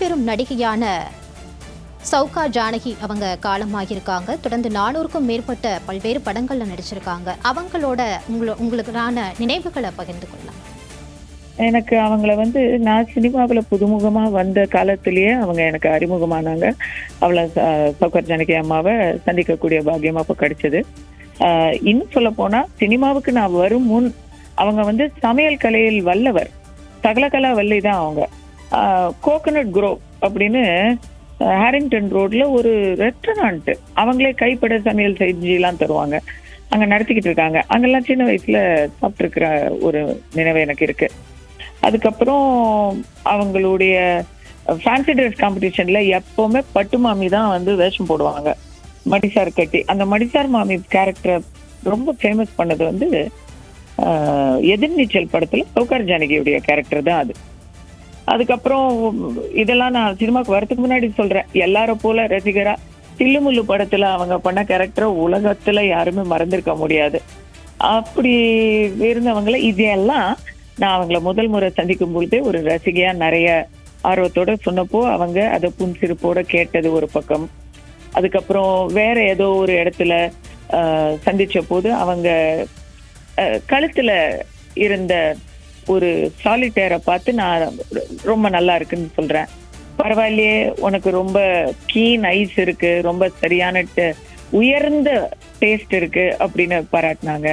பழம்பெரும் நடிகையான சௌகா ஜானகி அவங்க காலமாகியிருக்காங்க. தொடர்ந்து 400க்கும் மேற்பட்ட பல்வேறு படங்கள்ல நடிச்சிருக்காங்க. அவங்களோட உங்களுக்கான நினைவுகளை பகிர்ந்து கொள்ளலாம். எனக்கு அவங்கள நான் சினிமாவில் புதுமுகமா வந்த காலத்திலேயே அவங்க எனக்கு அறிமுகமானாங்க. அவளை சௌகா ஜானகி அம்மாவை சந்திக்கக்கூடிய பாக்கியம் அப்போ கிடைச்சது. இன்னும் சொல்ல போனா சினிமாவுக்கு நான் வரும் முன் அவங்க சமையல் கலையில் வல்லவர், சகலகலா வல்லி தான் அவங்க. கோகனட் குரோவ் அப்படின்னு ஹாரிங்டன் ரோட்ல ஒரு ரெஸ்டாரண்ட் அவங்களே கைப்பட சமையல் செஞ்சுலாம் தருவாங்க. அங்க நடத்திக்கிட்டு இருக்காங்க. அங்கெல்லாம் சின்ன வயசுல சாப்பிட்டுருக்கிற ஒரு நினைவு எனக்கு இருக்கு. அதுக்கப்புறம் அவங்களுடைய ஃபேன்சி ட்ரெஸ் காம்படிஷன்ல எப்பவுமே பட்டு மாமி தான் வேஷம் போடுவாங்க, மடிசார் கட்டி. அந்த மடிசார் மாமி கேரக்டரை ரொம்ப ஃபேமஸ் பண்ணது எதிர்நீச்சல் படத்துல சௌகா ஜானகியுடைய கேரக்டர் தான் அது. அதுக்கப்புறம் இதெல்லாம் நான் சினிமாவுக்கு வரதுக்கு முன்னாடி சொல்றேன். எல்லாரும் போல ரசிகரா தில்லுமுல்லு படத்துல அவங்க பண்ண கேரக்டரை உலகத்துல யாருமே மறந்திருக்க முடியாது. அப்படி இருந்தவங்களை இதெல்லாம் நான் அவங்கள முதல் முறை சந்திக்கும் பொழுதே ஒரு ரசிகையா நிறைய ஆர்வத்தோட சொன்னப்போ அவங்க அதை புன்சிரிப்போட கேட்டது ஒரு பக்கம். அதுக்கப்புறம் வேற ஏதோ ஒரு இடத்துல சந்திச்ச போது அவங்க கழுத்துல இருந்த ஒரு சாலிட்டேரை பார்த்து நான் ரொம்ப நல்லா இருக்குன்னு சொல்றேன். பரவாயில்லையே, உனக்கு ரொம்ப கீன் ஐஸ் இருக்கு, ரொம்ப சரியான உயர்ந்த டேஸ்ட் இருக்கு அப்படின்னு பாராட்டினாங்க.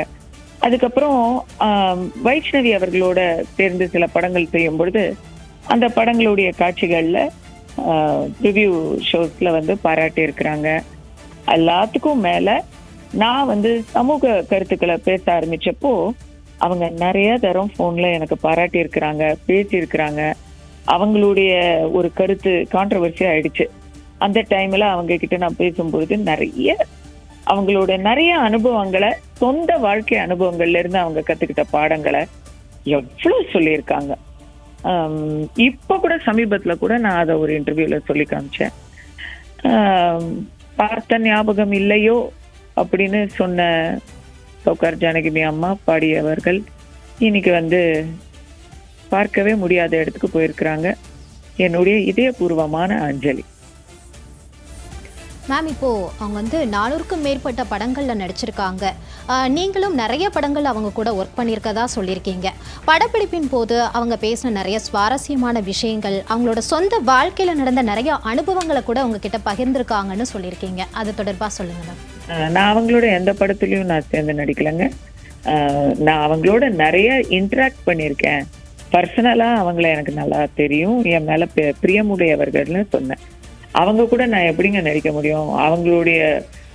அதுக்கப்புறம் வைஷ்ணவி அவர்களோட சேர்ந்து சில படங்கள் செய்யும் பொழுது அந்த படங்களுடைய காட்சிகள்ல ரிவ்யூ ஷோஸ்ல பாராட்டி இருக்கிறாங்க. எல்லாத்துக்கும் மேல நான் சமூக கருத்துக்களை பேச ஆரம்பிச்சப்போ அவங்க நிறைய தரம் போன்ல எனக்கு பாராட்டி இருக்கிறாங்க, பேசி இருக்கிறாங்க. அவங்களுடைய ஒரு கருத்து கான்ட்ரவர்சி ஆயிடுச்சு. அந்த டைம்ல அவங்க கிட்ட நான் பேசும்பொழுது அவங்களோட நிறைய அனுபவங்களை, சொந்த வாழ்க்கை அனுபவங்கள்ல இருந்து அவங்க கத்துக்கிட்ட பாடங்களை எவ்வளவு சொல்லியிருக்காங்க. இப்ப கூட சமீபத்துல கூட நான் அதை ஒரு இன்டர்வியூல சொல்லி காமிச்சேன். பார்த்த ஞாபகம் இல்லையோ அப்படின்னு சொன்ன சௌகா ஜானகி அம்மா பாடியவர்கள் இன்னைக்கு பார்க்கவே முடியாத இடத்துக்கு போயிருக்கிறாங்க. என்னுடைய இதயபூர்வமான அஞ்சலி. மேம், இப்போ அவங்க 400க்கும் மேற்பட்ட படங்கள்ல நடிச்சிருக்காங்க. நீங்களும் நிறைய படங்கள் அவங்க கூட ஒர்க் பண்ணியிருக்கதா சொல்லியிருக்கீங்க. படப்பிடிப்பின் போது அவங்க பேசின நிறைய சுவாரஸ்யமான விஷயங்கள், அவங்களோட சொந்த வாழ்க்கையில நடந்த நிறைய அனுபவங்களை கூட உங்ககிட்ட பகிர்ந்திருக்காங்கன்னு சொல்லியிருக்கீங்க. அது தொடர்பா சொல்லுங்க மேம். நான் அவங்களோட எந்த படத்துலயும் நான் சேர்ந்து நடிக்கலைங்க. நான் அவங்களோட நிறைய இன்டராக்ட் பண்ணியிருக்கேன். பர்சனலா அவங்கள எனக்கு நல்லா தெரியும். என் மேல பிரியமுடையவர்கள்னு சொன்னேன். அவங்க கூட நான் எப்படிங்க நடிக்க முடியும்? அவங்களுடைய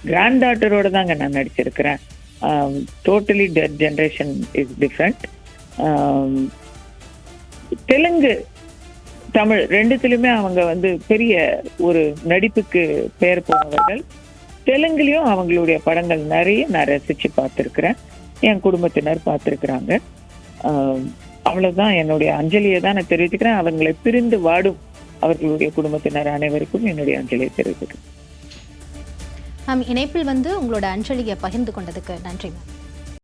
கிராண்ட் டாட்டரோட தாங்க நான் நடிச்சிருக்கிறேன். Totally generation is different. Telugu Tamil ரெண்டுத்திலுமே அவங்க பெரிய ஒரு நடிப்புக்கு பெயர் போனவர்கள். தெலுங்குலயும் அவங்களுடைய படங்கள் நிறைய நான் ரசிச்சு பார்த்துருக்கிறேன். என் குடும்பத்தினர் பார்த்துருக்குறாங்க. அவ்வளவுதான். என்னுடைய அஞ்சலியை தான் நான் தெரிவித்துக்கிறேன். அவங்களை பிரிந்து வாடும் அவர்களுடைய குடும்பத்தினர் அனைவருக்கும் என்னுடைய அஞ்சலியை தெரிவித்துக்கிறேன். இணைப்பில் உங்களோட அஞ்சலியை பகிர்ந்து கொண்டதுக்கு நன்றி மேம்.